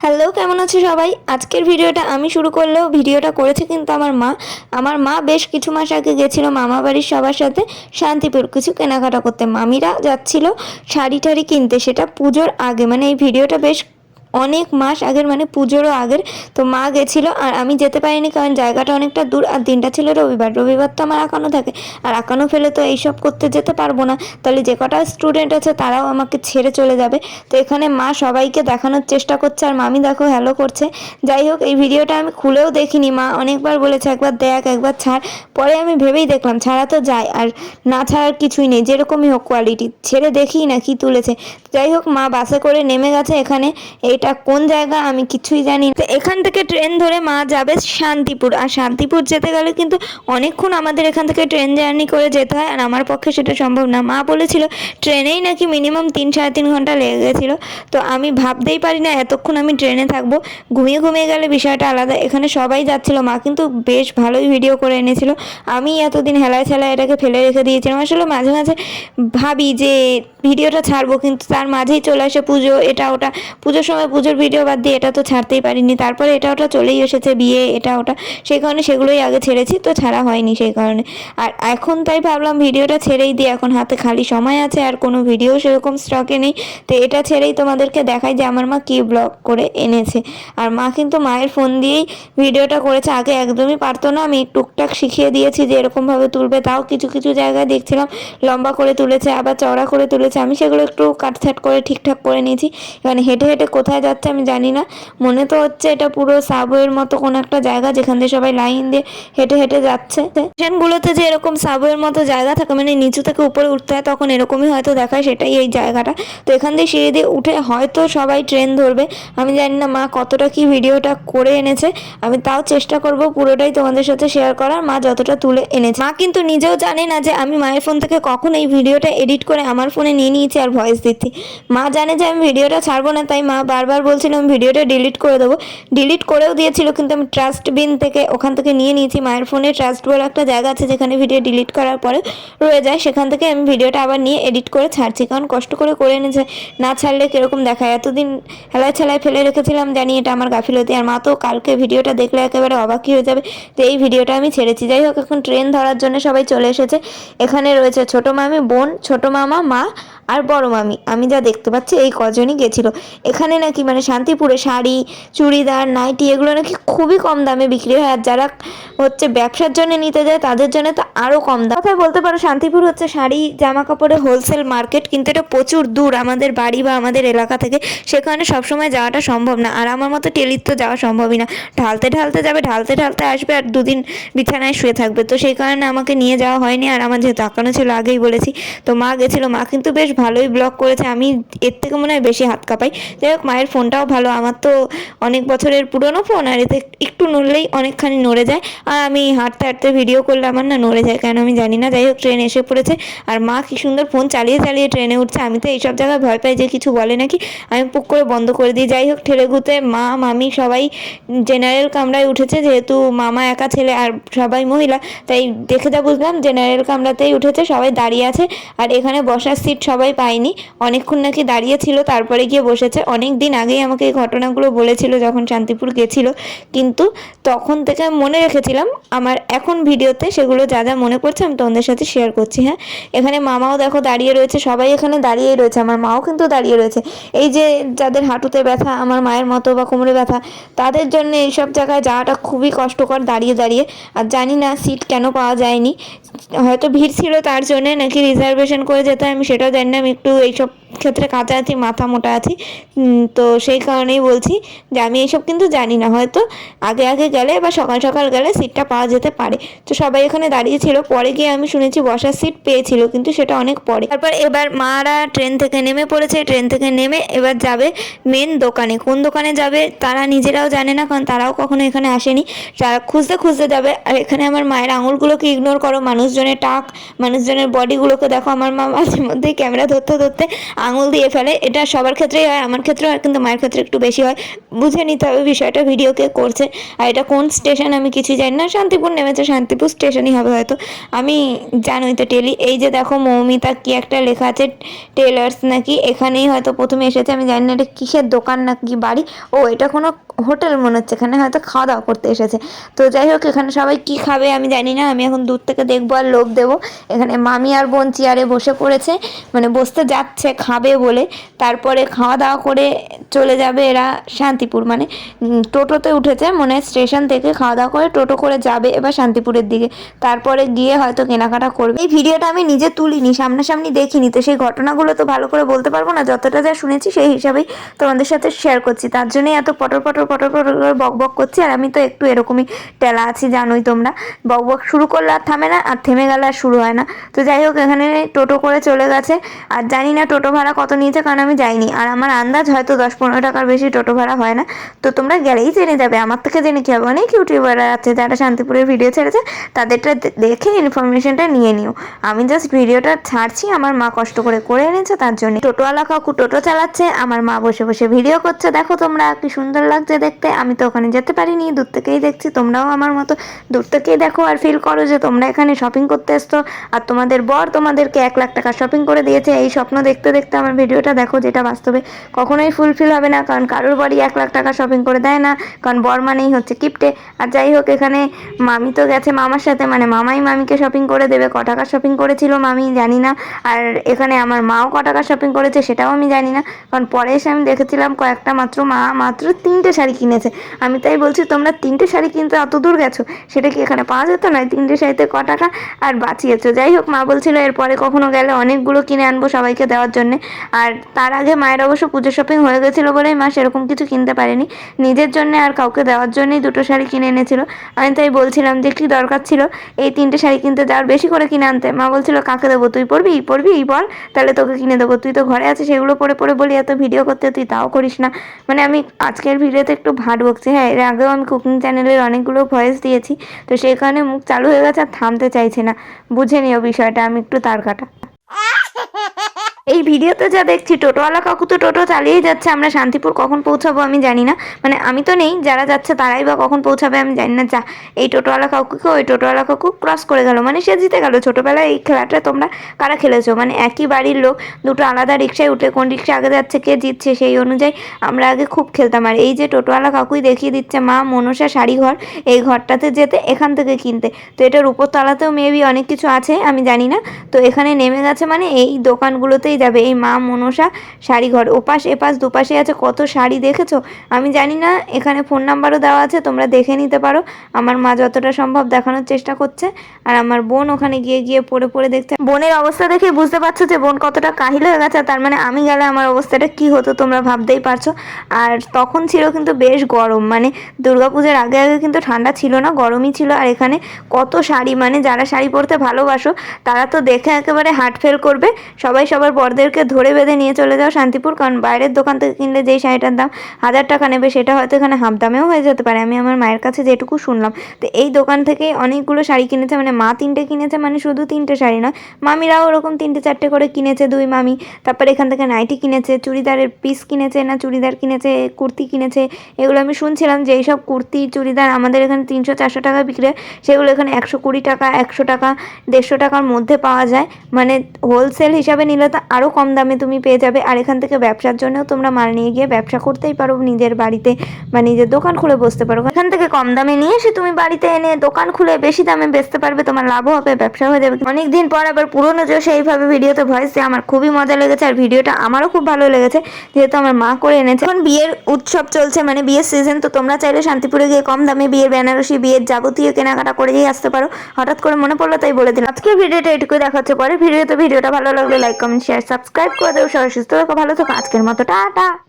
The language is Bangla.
হ্যালো, কেমন আছো সবাই? আজকের ভিডিওটা আমি শুরু করলেও ভিডিওটা করেছে কিন্তু আমার মা বেশ কিছু মাস আগে গেছিল মামা বাড়ির সবার সাথে শান্তিপুর কিছু কেনাকাটা করতে। মামিরা যাচ্ছিল শাড়ি টাড়ি কিনতে, সেটা পুজোর আগে, মানে এই ভিডিওটা বেশ অনেক মাস আগের, মানে পুজোরও আগের। তো মা গেছিল আর আমি যেতে পারিনি, কারণ জায়গাটা অনেকটা দূর আর দিনটা ছিল রবিবার। রবিবার তো আমার আঁকানো থাকে, আর আঁকানো ফেলে তো এইসব করতে যেতে পারবো না। তাহলে যে কটা স্টুডেন্ট আছে তারাও আমাকে ছেড়ে চলে যাবে। তো এখানে মা সবাইকে দেখানোর চেষ্টা করছে আর মামি দেখো হ্যালো করছে। যাই হোক, এই ভিডিওটা আমি খুলেও দেখিনি। মা অনেকবার বলেছে একবার দেখ, একবার ছাড়। পরে আমি ভেবেই দেখলাম ছাড়া তো যায়, আর না ছাড়ার কিছুই নেই, যেরকমই হোক কোয়ালিটি, ছেড়ে দেখি না কি তুলেছে। যাই হোক, মা বাসে করে নেমে গেছে। এখানে এটা কোন জায়গা আমি কিছুই জানি না। তো এখান থেকে ট্রেন ধরে মা যাবে শান্তিপুর, আর শান্তিপুর যেতে গেলে কিন্তু অনেকক্ষণ আমাদের এখান থেকে ট্রেন জার্নি করে যেতে হয়, আর আমার পক্ষে সেটা সম্ভব না। মা বলেছিল ট্রেনেই নাকি মিনিমাম 3-3.5 ঘন্টা লেগে গেছিলো। তো আমি ভাবতেই পারি না এতক্ষণ আমি ট্রেনে থাকবো। ঘুমিয়ে ঘুমিয়ে গেলে বিষয়টা আলাদা। এখানে সবাই যাচ্ছিলো, মা কিন্তু বেশ ভালোই ভিডিও করে এনেছিল। আমি এতদিন হেলায় ছেলায় এটাকে ফেলে রেখে দিয়েছিলাম। আসলে মাঝে মাঝে ভাবি যে ভিডিওটা ছাড়বো, কিন্তু তার মাঝেই চলে আসে পুজো, এটা ওটা। পুজোর সময় পুজোর ভিডিও বাদ দিয়ে এটা তো ছাড়তেই পারিনি। তারপরে এটা ওটা চলেই এসেছে, বিয়ে এটা ওটা, সেই কারণে সেগুলোই আগে ছেড়েছি, তো ছাড়া হয়নি সেই কারণে। আর এখন তাই ভাবলাম ভিডিওটা ছেড়েই দিই, এখন হাতে খালি সময় আছে আর কোনো ভিডিও সেরকম স্টকে নেই। তো এটা ছেড়েই তোমাদেরকে দেখাই যে আমার মা কী ব্লগ করে এনেছে। আর মা কিন্তু মায়ের ফোন দিয়েই ভিডিওটা করেছে, আগে একদমই পারতো না। আমি টুকটাক শিখিয়ে দিয়েছি যে এরকমভাবে তুলবে, তাও কিছু কিছু জায়গায় দেখছিলাম লম্বা করে তুলেছে, আবার চওড়া করে তুলেছে। আমি সেগুলো একটু কাটছাট করে ঠিকঠাক করে নিয়েছি। এখানে হেঁটে হেঁটে কোথায় যাচ্ছে আমি জানি না, মনে তো হচ্ছে এটা পুরো সাবওয়ের মতো কোনো একটা জায়গা, যেখান দিয়ে সবাই লাইন দিয়ে হেঁটে হেঁটে যাচ্ছে। স্টেশনগুলোতে যে এরকম সাবওয়ের মতো জায়গা থাকে, মানে নিচু থেকে উপরে উঠতে হয়, তখন এরকমই হয়তো দেখায়, সেটাই এই জায়গাটা। তো এখান দিয়ে সিঁড়ি দিয়ে উঠে হয়তো সবাই ট্রেন ধরবে। আমি জানি না মা কতটা কি ভিডিওটা করে এনেছে, আমি তাও চেষ্টা করব পুরোটাই তোমাদের সাথে শেয়ার করার, মা যতটা তুলে এনেছে। মা কিন্তু নিজেও জানে না যে আমি মায়ের ফোন থেকে কখন এই ভিডিওটা এডিট করে আমার ফোনে নিয়ে নিয়েছি আর ভয়েস দিচ্ছি। মা জানে যে আমি ভিডিওটা ছাড়বো না, তাই মা বারবার বলছিল আমি ভিডিওটা ডিলিট করে দেবো। ডিলিট করেও দিয়েছিল, কিন্তু আমি ট্রাস্ট বিন থেকে ওখান থেকে নিয়ে নিয়েছি। মায়ের ফোনে ট্রাস্ট বলে একটা জায়গা আছে যেখানে ভিডিও ডিলিট করার পরে রয়ে যায়, সেখান থেকে আমি ভিডিওটা আবার নিয়ে এডিট করে ছাড়ছি, কারণ কষ্ট করে করে এনেছে, না ছাড়লে কীরকম দেখায়। এতদিন হেলায় ছেলায় ফেলে রেখেছিলাম, জানি এটা আমার গাফিলতি। আর মা তো কালকে ভিডিওটা দেখলে একেবারে অবাকই হয়ে যাবে যে এই ভিডিওটা আমি ছেড়েছি। যাই হোক, এখন ট্রেন ধরার জন্য সবাই চলে এসেছে। এখানে রয়েছে ছোটো মামি, বোন, ছোটো মামা, মা আর বড় মামি। আমি যা দেখতে পাচ্ছি এই কজনই গেছিলো। এখানে নাকি মানে শান্তিপুরে শাড়ি, চুড়িদার, নাইটি এগুলো নাকি খুবই কম দামে বিক্রি হয়, আর যারা হচ্ছে ব্যবসার জন্য নিতে যায় তাদের জন্য তো আরও কম দাম। কথায় বলতে পারো শান্তিপুর হচ্ছে শাড়ি জামা কাপড়ের হোলসেল মার্কেট, কিন্তু এটা প্রচুর দূর আমাদের বাড়ি বা আমাদের এলাকা থেকে, সে কারণে সবসময় যাওয়াটা সম্ভব না। আর আমার মতো টেলির তো যাওয়া সম্ভবই না, ঢালতে ঢালতে যাবে, ঢালতে ঢালতে আসবে, আর দুদিন বিছানায় শুয়ে থাকবে। তো সেই কারণে আমাকে নিয়ে যাওয়া হয়নি, আর আমার যেহেতু আঁকানো ছিল আগেই বলেছি। তো মা গেছিলো, মা কিন্তু বেশ ভালোই ব্লগ করেছে, আমি এর থেকে মনে হয় বেশি হাত কাঁপাই। যাই হোক, মায়ের ফোনটাও ভালো, আমার তো অনেক বছরের পুরনো ফোন, আর এতে একটু নড়লেই অনেকখানি নড়ে যায়, আর আমি হাঁটতে হাঁটতে ভিডিও করলে আমার না নড়ে যায় কেন আমি জানি না। যাই হোক, ট্রেন এসে পড়েছে, আর মা কি সুন্দর ফোন চালিয়ে চালিয়ে ট্রেনে উঠছে। আমি তো এইসব জায়গায় ভয় পাই যে কিছু বলে নাকি, আমি পুক করে বন্ধ করে দিই। যাই হোক, ঠেলেগুতে মা মামি সবাই জেনারেল কামরায় উঠেছে, যেহেতু মামা একা ছেলে আর সবাই মহিলা, তাই দেখে যা বুঝলাম জেনারেল কামরাতেই উঠেছে, সবাই দাঁড়িয়ে আছে। আর এখানে বসার সিট সবাই পায়নি, অনেকক্ষণ নাকি দাঁড়িয়ে ছিল, তারপরে গিয়ে বসেছে। অনেক দিন আগেই আমাকে এই ঘটনাগুলো বলেছিল যখন শান্তিপুর গেছিল, কিন্তু তখন থেকে আমি মনে রেখেছিলাম। আমার এখন ভিডিওতে সেগুলো যা যা মনে পড়ছে আমি তোমাদের সাথে শেয়ার করছি। হ্যাঁ, এখানে মামাও দেখো দাঁড়িয়ে রয়েছে, সবাই এখানে দাঁড়িয়েই রয়েছে, আমার মাও কিন্তু দাঁড়িয়ে রয়েছে। এই যে যাদের হাঁটুতে ব্যথা আমার মায়ের মতো বা কোমরে ব্যথা, তাদের জন্য এইসব জায়গায় যাওয়াটা খুবই কষ্টকর দাঁড়িয়ে দাঁড়িয়ে। আর জানি না সিট কেন পাওয়া যায়নি, হয়তো ভিড় ছিল তার জন্যে, নাকি রিজার্ভেশন করে যেতে হয় আমি সেটাও জানি না। আমি একটু এইসব ক্ষেত্রে কাঁচা আছি, মাথা মোটা আছি, তো সেই কারণেই বলছি যে আমি এইসব কিন্তু জানি না, হয়তো আগে আগে গেলে বা সকাল সকাল গেলে সিটটা পাওয়া যেতে পারে। তো সবাই এখানে দাঁড়িয়েছিল, পরে গিয়ে আমি শুনেছি বসার সিট পেয়েছিল, কিন্তু সেটা অনেক পরে। তারপর এবার মারা ট্রেন থেকে নেমে পড়েছে, ট্রেন থেকে নেমে এবার যাবে মেন দোকানে। কোন দোকানে যাবে তারা নিজেরাও জানে না, কারণ তারাও কখনো এখানে আসেনি, তারা খুঁজতে খুঁজতে যাবে। আর এখানে আমার মায়ের আঙুলগুলোকে ইগনোর করো, মানুষজনের টাক, মানুষজনের বডিগুলোকে দেখো। আমার মা মাঝে মধ্যেই ক্যামেরা ধরতে ধরতে আঙুল দিয়ে ফেলে। এটা সবার ক্ষেত্রেই হয়, আমার ক্ষেত্রেও হয়, কিন্তু মায়ের ক্ষেত্রে একটু বেশি হয়। বুঝে নিতে হবে বিষয়টা, ভিডিও কে করছে। আর এটা কোন স্টেশন আমি কিছুই জানি না, শান্তিপুর নেমেছে, শান্তিপুর স্টেশনই হবে হয়তো। আমি জানোই তো টেলি, এই যে দেখো মৌমিতা কি একটা লেখা আছে, টেলার্স নাকি, এখানেই হয়তো প্রথমে এসেছে। আমি জানি না এটা কিসের দোকান নাকি বাড়ি। ও এটা কোনো হোটেল মনে হচ্ছে, এখানে হয়তো খাওয়া দাওয়া করতে এসেছে। তো যাই হোক, এখানে সবাই কি খাবে আমি জানি না, আমি এখন দূর থেকে দেখবো আর লোভ দেবো। এখানে মামি আর বোন চেয়ারে বসে পড়েছে, মানে বসতে যাচ্ছে খাবে বলে। তারপরে খাওয়া দাওয়া করে চলে যাবে এরা শান্তিপুর, মানে টোটোতে উঠেছে মনে হয় স্টেশন থেকে, খাওয়া দাওয়া করে টোটো করে যাবে এবার শান্তিপুরের দিকে। তারপরে গিয়ে হয়তো কেনাকাটা করবে। এই ভিডিওটা আমি নিজে তুলিনি, সামনাসামনি দেখিনি, তো সেই ঘটনাগুলো তো ভালো করে বলতে পারবো না, যতটা যা শুনেছি সেই হিসাবেই তোমাদের সাথে শেয়ার করছি। তার জন্যই এত পটর পটর পটর পটর করে বক বক করছি। আর আমি তো একটু এরকমই টেলা আছি, জানোই তোমরা, বক বক শুরু করলে আর থামে না, আর থেমে গেলে আর শুরু হয় না। তো যাই হোক, এখানে টোটো করে চলে গেছে। আর জানি না টোটো ভাড়া কত নিয়েছে, কারণ আমি যাইনি। আর আমার আন্দাজ হয়তো 10-15 টাকার বেশি টোটো ভাড়া হয় না। তো তোমরা গেলেই জেনে যাবে, আমার থেকে জেনে কী হবে। অনেক ইউটিউবাররা আছে যারা শান্তিপুরের ভিডিও ছেড়েছে, তাদেরটা দেখে ইনফরমেশনটা নিয়ে নিও। আমি জাস্ট ভিডিওটা ছাড়ছি, আমার মা কষ্ট করে করে এনেছে তার জন্য। টোটোওয়ালা কাকু টোটো চালাচ্ছে, আমার মা বসে বসে ভিডিও করছে। দেখো তোমরা কি সুন্দর লাগছে দেখতে। আমি তো ওখানে যেতে পারিনি, দূর থেকেই দেখছি। তোমরাও আমার মতো দূর থেকেই দেখো আর ফিল করো যে তোমরা এখানে শপিং করতে এসছো, আর তোমাদের বর তোমাদেরকে 1 লাখ টাকা শপিং করে দিয়েছে। এই স্বপ্ন দেখতে দেখতে আমার ভিডিওটা দেখো, যেটা বাস্তবে কখনোই ফুলফিল হবে না, কারণ কারোর বাড়ি 1 লাখ টাকা শপিং করে দেয় না, কারণ বর মানেই হচ্ছে কিপটে। আর যাই হোক, এখানে মামি তো গেছে মামার সাথে, মানে মামাই মামিকে শপিং করে দেবে। ক টাকা শপিং করেছিল মামি জানি না। আর এখানে আমার মাও ক টাকা শপিং করেছে সেটাও আমি জানি না, কারণ পরে এসে আমি দেখেছিলাম কয়েকটা মাত্র, মা মাত্র 3টে শাড়ি কিনেছে। আমি তাই বলছি, তোমরা 3টে শাড়ি কিনতে অত দূর গেছো, সেটা কি এখানে পাওয়া যেত না? 3টে শাড়িতে ক টাকা আর বাঁচিয়েছো। যাই হোক, মা বলছিল এরপরে কখনো গেলে অনেকগুলো কিনে আনবো সবাইকে দেওয়ার জন্য। আর তার আগে মায়ের অবশ্য পুজো শপিং হয়ে গেছিলো বলেই মা সেরকম কিছু কিনতে পারেনি, নিজের জন্য আর কাউকে দেওয়ার জন্যই 2টো শাড়ি কিনে এনেছিল। আমি তাই বলছিলাম যে কি দরকার ছিল এই 3টে শাড়ি কিনতে যাওয়ার, বেশি করে কিনে আনতে। মা বলছিল কাকে দেবো, তুই পরবি বল, তাহলে তোকে কিনে দেবো, তুই তো ঘরে আছিস সেগুলো পরে পরে বলি এত ভিডিও করতে, তুই তাও করিস না। মানে আমি আজকের ভিডিওতে একটু ভাট বকছি। হ্যাঁ, এর আগেও আমি কুকিং চ্যানেলের অনেকগুলো ভয়েস দিয়েছি, তো সেখানে মুখ চালু হয়ে গেছে আর থামতে চাইছে না। বুঝে নিও বিষয়টা, আমি একটু তার কাটা। এই ভিডিওতে যা দেখছি, টোটোওয়ালা কাকু তো টোটো চালিয়েই যাচ্ছে। আমরা শান্তিপুর কখন পৌঁছাবো আমি জানি না, মানে আমি তো নেই, যারা যাচ্ছে তারাই বা কখন পৌঁছাবে আমি জানি না। যা, এই টোটোওয়ালা কাকুকে ওই টোটোওয়ালা কাকু ক্রস করে গেল, মানে সে জিতে গেল। ছোটোবেলায় এই খেলাটা তোমরা কারা খেলেছো? মানে একই বাড়ির লোক দুটো আলাদা রিক্সায় উঠে কোন রিক্সা আগে যাচ্ছে, কে জিতছে, সেই অনুযায়ী আমরা আগে খুব খেলতাম। আর এই যে টোটোওয়ালা কাকুই দেখিয়ে দিচ্ছে মা মনসা শাড়ি ঘর, এই ঘরটাতে যেতে, এখান থেকে কিনতে। তো এটার উপর তলাতেও মেবি অনেক কিছু আছে, আমি জানি না। তো এখানে নেমে গেছে, মানে এই দোকানগুলোতেই যাবে, এই মা মনসা শাড়ি ঘর। ওপাশ এপাশ দুপাশে আছে কত শাড়ি, দেখেছো? আমি জানি না, এখানে ফোন নাম্বারও দেওয়া আছে, তোমরা দেখে নিতে পারো। আমার মা যতটা সম্ভব দেখানোর চেষ্টা করছে, আর আমার বোন ওখানে গিয়ে গিয়ে পড়ে পড়ে দেখছে। বোনের অবস্থা দেখে বুঝতে পারছো যে বোন কতটা কাহিল হয়ে গেছে। তার মানে আমি গেলে আমার অবস্থাটা কি হতো তোমরা ভাবতেই পারছো। আর তখন ছিল কিন্তু বেশ গরম, মানে দুর্গাপূজার আগে আগে কিন্তু ঠান্ডা ছিল না, গরমই ছিল। আর এখানে কত শাড়ি, মানে যারা শাড়ি পরতে ভালোবাসো তারা তো দেখে একেবারে হার্ট ফেল করবে। সবাই সবার বরদেরকে ধরে বেঁধে নিয়ে চলে যাও শান্তিপুর, কারণ বাইরের দোকান থেকে কিনলে যেই শাড়িটার দাম 1000 টাকা নেবে, সেটা হয়তো এখানে হাফ দামেও হয়ে যেতে পারে। আমি আমার মায়ের কাছে যেটুকু শুনলাম, তো এই দোকান থেকে অনেকগুলো শাড়ি কিনেছে, মানে মা 3টে কিনেছে, মানে শুধু 3টে শাড়ি নয়, মামিরাও ওরকম 3টে-4টে করে কিনেছে, 2 মামি। তারপর এখান থেকে নাইটি কিনেছে, চুড়িদারের পিস কিনেছে, না চুড়িদার কিনেছে, কুর্তি কিনেছে। এগুলো আমি শুনছিলাম যে এইসব কুর্তি চুড়িদার আমাদের এখানে 300-400 টাকা বিক্রি হয়, সেগুলো এখানে 120 টাকা, 100 টাকা, 150 টাকার মধ্যে পাওয়া যায়। মানে হোলসেল হিসাবে নিলে তো আরও কম দামে তুমি পেয়ে যাবে। আর এখান থেকে ব্যবসার জন্যও তোমরা মাল নিয়ে গিয়ে ব্যবসা করতেই পারো, নিজের বাড়িতে বা নিজের দোকান খুলে বসতে পারো। এখান থেকে কম দামে নিয়ে এসে তুমি বাড়িতে এনে দোকান খুলে বেশি দামে বেচতে পারবে, তোমার লাভও হবে, ব্যবসা হয়ে যাবে। অনেকদিন পর আবার পুরোনো জোশে এইভাবে ভিডিওতে ভয়েস দিয়ে আমার খুবই মজা লেগেছে, আর ভিডিওটা আমারও খুব ভালো লেগেছে, যেহেতু আমার মা করে এনেছে। এখন বিয়ের উৎসব চলছে, মানে বিয়ের সিজন, তো তোমরা চাইলে শান্তিপুরে গিয়ে কম দামে বিয়ের বেনারসি, বিয়ের যাবতীয় কেনাকাটা করেই আসতে পারো। হঠাৎ করে মনে পড়লো তাই বলে দিলাম। আজকের ভিডিওটা এটুকুই, দেখাচ্ছে পরে ভিডিওটা ভালো লাগলে লাইক কমেন্ট শেয়ার সাবস্ক্রাইব করে দেবো। সবাই সুস্থ থাকো, ভালো থাকো, আজকের মতো টাটা।